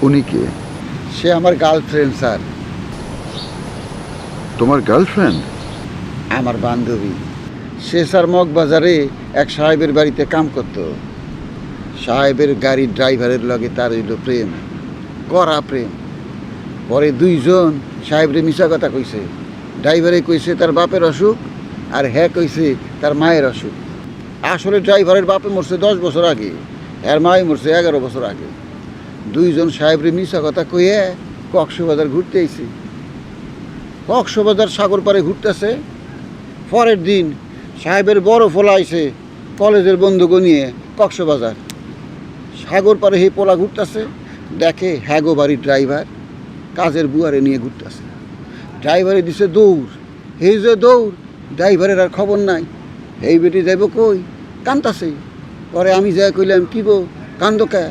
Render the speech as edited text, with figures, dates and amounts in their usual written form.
উনি কে? সে আমার girlfriend sir. তোমার গার্লফ্রেন্ড? আমার বান্ধবী। সে স্যার মগবাজারে এক সাহেবের বাড়িতে কাম করত। সাহেবের গাড়ির ড্রাইভারের লগে তার হইল প্রেম, কড়া প্রেম। পরে দুইজন সাহেবরে মিশা কথা কইছে। ড্রাইভারে কইছে তার বাপের অসুখ, আর হ্যাঁ কইছে তার মায়ের অসুখ। আসলে ড্রাইভারের বাপে মরছে 10 বছর আগে, এর মাই মরছে 11 বছর আগে। দুইজন সাহেবরে মিশা কথা কইয়ে কক্সবাজার ঘুরতে আইছে। কক্সবাজার সাগর পাড়ে ঘুরতেছে। পরের দিন সাহেবের বড় ফোলা আইছে কলেজের বন্ধুকে নিয়ে কক্সবাজার। সাগর পাড়ে হে পোলা ঘুরতেছে, দেখে হ্যাগো বাড়ির ড্রাইভার কাজের বুয়ারে নিয়ে ঘুরতেছে। ড্রাইভারে দিছে দৌড়, এই যে দৌড়, ড্রাইভারের আর খবর নাই। এই বেটি যাইব কই, কান্তাছে। পরে আমি যাই কইলাম কি বো কান্দো কে?